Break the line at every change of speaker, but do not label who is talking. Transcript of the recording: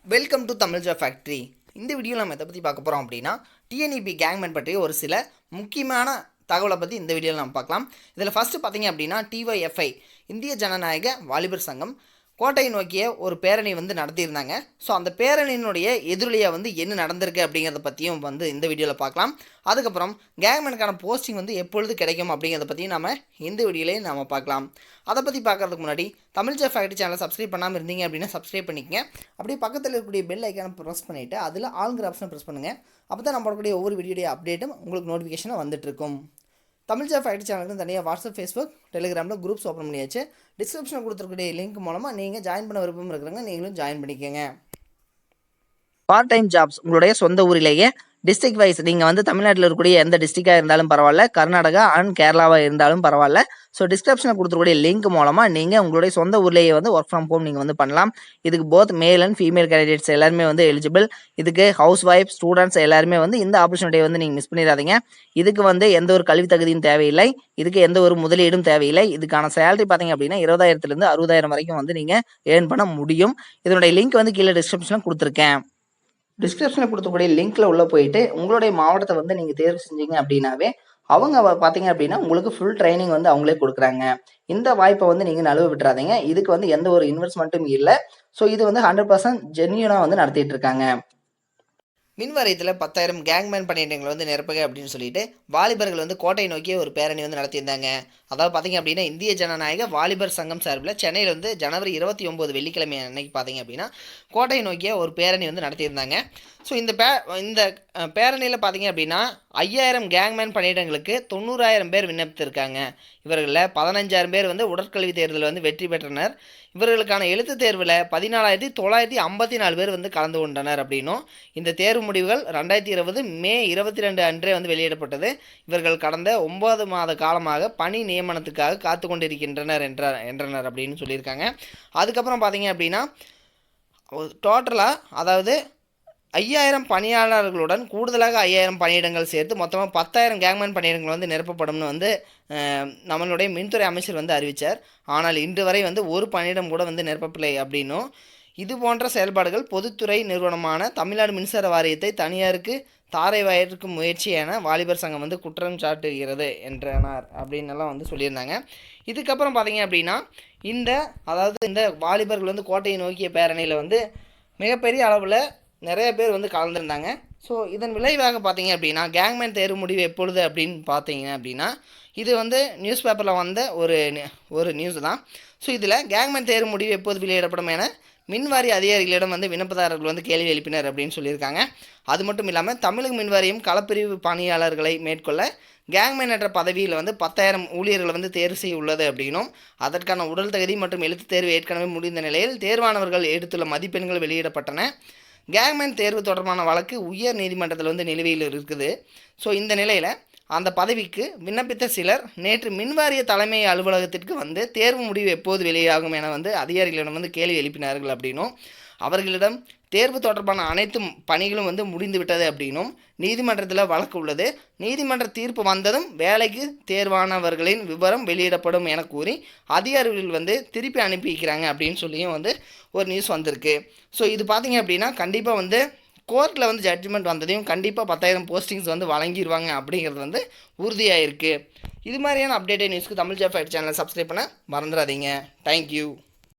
Welcome to Tamil job factory. இந்த வீடியோவில் நம்ம எதை பற்றி பார்க்க போகிறோம் அப்படின்னா, டிஎன்இபி கேங்மேன் பற்றிய ஒரு சில முக்கியமான தகவலை பற்றி இந்த வீடியோவில் நம்ம பார்க்கலாம். இதில் ஃபஸ்ட்டு பார்த்தீங்க அப்படின்னா, டிஒய்எஃப்ஐ இந்திய ஜனநாயக வாலிபர் சங்கம் கோட்டையை நோக்கிய ஒரு பேரணி நடத்தியிருந்தாங்க. ஸோ அந்த பேரணியினுடைய எதிரொலியாக என்ன நடந்திருக்கு அப்படிங்கிறத பற்றியும் இந்த வீடியோவில் பார்க்கலாம். அதுக்கப்புறம் கேங்மேனுக்கான போஸ்டிங் எப்பொழுது கிடைக்கும் அப்படிங்கிறத பற்றியும் நம்ம இந்த வீடியோலேயே நம்ம பார்க்கலாம். அதை பற்றி பார்க்குறதுக்கு முன்னாடி தமிழ் ஜாப் ஃபேக்ட்ரி சேனலை சப்ஸ்கிரைப் பண்ணாமல் இருந்தீங்க அப்படின்னா சப்ஸ்கிரைப் பண்ணிக்கங்க. அப்படியே பக்கத்தில் இருக்கக்கூடிய பெல் ஐக்கானை ப்ரெஸ் பண்ணிவிட்டு அதில் ஆல்ங்கிற ஆப்ஷனை ப்ரெஸ் பண்ணுங்கள். அப்போ தான் நம்மளுடைய ஒவ்வொரு வீடியோடைய அப்டேட்டும் உங்களுக்கு நோட்டிஃபிகேஷனாக வந்துட்டுருக்கும். தமிழ் ஜாப் ஃபேக்ட்ரி சேனலுக்கு தனியாக வாட்ஸ்அப், ஃபேஸ்புக், டெலிகிராமில் குரூப்ஸ் ஓப்பன் பண்ணியாச்சு. டிஸ்கிரிப்ஷனில் கொடுத்துருக்கூடிய லிங்க் மூலமாக நீங்கள் ஜாயின் பண்ண விருப்பம் இருக்கிறவங்க நீங்களும் ஜாயின் பண்ணிக்கோங்க. பார்ட் டைம் ஜாப்ஸ் உங்களுடைய சொந்த ஊரிலேயே டிஸ்ட்ரிக்ட் வைஸ் நீங்கள் தமிழ்நாட்டில் இருக்கக்கூடிய எந்த டிஸ்ட்ரிக்டாக இருந்தாலும் பரவாயில்ல, கர்நாடகா அண்ட் கேரளாவாக இருந்தாலும் பரவாயில்ல. ஸோ டிஸ்கிரிப்ஷனில் கொடுத்துருக்கூடிய லிங்க் மூலமாக நீங்கள் உங்களுடைய சொந்த ஊர்லேயே ஒர்க் ஃப்ரம் ஹோம் நீங்கள் பண்ணலாம். இதுக்கு both male and female candidates எல்லாருமே எலிஜிபிள். இதுக்கு ஹவுஸ் ஒய்ஃப், ஸ்டூடெண்ட்ஸ் எல்லாருமே இந்த ஆப்பர்ச்சுனிட்டியை நீங்கள் மிஸ் பண்ணிடாதீங்க. இதுக்கு எந்த ஒரு கல்வி தகுதியும் தேவையில்லை, இதுக்கு எந்த ஒரு முதலீடும் தேவையில்லை. இதுக்கான சேலரி பார்த்தீங்க அப்படின்னா 20,000 60,000 வரைக்கும் நீங்கள் ஏர்ன் பண்ண முடியும். இதனுடைய லிங்க் கீழே டிஸ்கிரிப்ஷனில் கொடுத்துருக்கேன். டிஸ்கிரிப்ஷனில் கொடுத்தக்கூடிய லிங்க்கில் உள்ளே போயிட்டு உங்களுடைய மாவட்டத்தை நீங்கள் தேர்வு செஞ்சீங்க அப்படின்னாவே அவங்க பார்த்தீங்க அப்படின்னா உங்களுக்கு ஃபுல் ட்ரைனிங் அவங்களே கொடுக்குறாங்க. இந்த வாய்ப்பை நீங்கள் நழுவ விட்டுறாதீங்க. இதுக்கு எந்த ஒரு இன்வெஸ்ட்மெண்ட்டும் இல்லை. ஸோ இது 100% ஜென்யூனாக நடத்திட்டு இருக்காங்க. மின் வாரியத்தில் 10,000 கேங்மேன் பணியிடங்களை நிரப்புக அப்படின்னு சொல்லிட்டு வாலிபர்கள் கோட்டையை நோக்கிய ஒரு பேரணி நடத்தியிருந்தாங்க. அதாவது பார்த்தீங்க அப்படின்னா, இந்திய ஜனநாயக வாலிபர் சங்கம் சார்பில் சென்னையில் ஜனவரி 29 வெள்ளிக்கிழமை அன்னைக்கு பார்த்தீங்க அப்படின்னா கோட்டையை நோக்கிய ஒரு பேரணி நடத்தியிருந்தாங்க. ஸோ இந்த பேரணியில் பார்த்தீங்க அப்படின்னா 5,000 கேங்மேன் பணியிடங்களுக்கு 90,000 பேர் விண்ணப்பித்திருக்காங்க. இவர்களில் 15,000 பேர் உடற்கல்வி தேர்தலில் வெற்றி பெற்றனர். இவர்களுக்கான எழுத்து தேர்வில் 14,954 பேர் கலந்து கொண்டனர். அப்படின்னும் இந்த தேர்வு முடிவுகள் 2020 மே 22 அன்றே வெளியிடப்பட்டது. இவர்கள் கடந்த 9 மாத காலமாக பணி நியமனத்துக்காக காத்து கொண்டிருக்கின்றனர் என்றனர் அப்படின்னு சொல்லியிருக்காங்க. அதுக்கப்புறம் பார்த்தீங்க அப்படின்னா டோட்டலாக அதாவது 5,000 பணியாளர்களுடன் கூடுதலாக 5,000 பணியிடங்கள் சேர்த்து மொத்தமாக 10,000 கேங்மேன் பணியிடங்கள் நிரப்பப்படும்னு நம்மளுடைய மின்துறை அமைச்சர் அறிவித்தார். ஆனால் இன்று வரை ஒரு பணியிடம் கூட நிரப்பவில்லை அப்படின்னும், இது போன்ற செயல்பாடுகள் பொதுத்துறை நிறுவனமான தமிழ்நாடு மின்சார வாரியத்தை தனியாருக்கு தாரை வாயிற்கு முயற்சி என வாலிபர் சங்கம் குற்றம் சாட்டுகிறது என்றனர் அப்படின்னெல்லாம் சொல்லியிருந்தாங்க. இதுக்கப்புறம் பார்த்தீங்க அப்படின்னா இந்த வாலிபர்கள் கோட்டையை நோக்கிய பேரணியில் மிகப்பெரிய அளவில் நிறைய பேர் கலந்துருந்தாங்க. ஸோ இதன் விளைவாக பார்த்தீங்க அப்படின்னா கேங்மேன் தேர்வு முடிவு எப்பொழுது அப்படின்னு பார்த்தீங்க அப்படின்னா இது நியூஸ் பேப்பரில் வந்த ஒரு நியூஸ் தான். ஸோ இதில் கேங்மேன் தேர்வு முடிவு எப்போது வெளியிடப்படும் என மின்வாரிய அதிகாரிகளிடம் விண்ணப்பதாரர்கள் கேள்வி எழுப்பினர் அப்படின்னு சொல்லியிருக்காங்க. அது மட்டும் இல்லாமல் தமிழக மின்வாரியம் களப்பிரிவு பணியாளர்களை மேற்கொள்ள கேங்மேன் என்ற பதவியில் 10,000 ஊழியர்கள் தேர்வு செய்ய உள்ளது அப்படின்னும், அதற்கான உடல் தகுதி மற்றும் எழுத்து தேர்வு ஏற்கனவே முடிந்த நிலையில் தேர்வானவர்கள் எடுத்துள்ள மதிப்பெண்கள் வெளியிடப்பட்டன. கேங்மேன் தேர்வு தொடர்பான வழக்கு உயர் நீதிமன்றத்தில் நிலுவையில் இருக்குது. ஸோ இந்த நிலையில் அந்த பதவிக்கு விண்ணப்பித்த சிலர் நேற்று மின்வாரிய தலைமை அலுவலகத்திற்கு தேர்வு முடிவு எப்போது வெளியாகும் என அதிகாரிகளிடம் கேள்வி எழுப்பினார்கள் அப்படின்னும், அவர்களிடம் தேர்வு தொடர்பான அனைத்து பணிகளும் முடிந்து விட்டது அப்படின்னும், நீதிமன்றத்தில் வழக்கு உள்ளது, நீதிமன்ற தீர்ப்பு வந்ததும் வேலைக்கு தேர்வானவர்களின் விவரம் வெளியிடப்படும் என கூறி அதிகாரிகள் திருப்பி அனுப்பிக்கிறாங்க அப்படின்னு சொல்லியும் ஒரு நியூஸ் வந்திருக்கு. ஸோ இது பார்த்தீங்க அப்படின்னா கண்டிப்பாக கோர்ட்டில் ஜட்ஜ்மெண்ட் வந்ததையும் கண்டிப்பாக 10,000 போஸ்டிங்ஸ் வழங்கிடுவாங்க அப்படிங்கிறது உறுதியாக இருக்குது. இது மாதிரியான அப்டேட்டட் நியூஸ்க்கு தமிழ் ஜாப் ஃபேக்ட்ரி சேனலை சப்ஸ்கிரைப் பண்ண மறந்துடாதீங்க. தேங்க்யூ.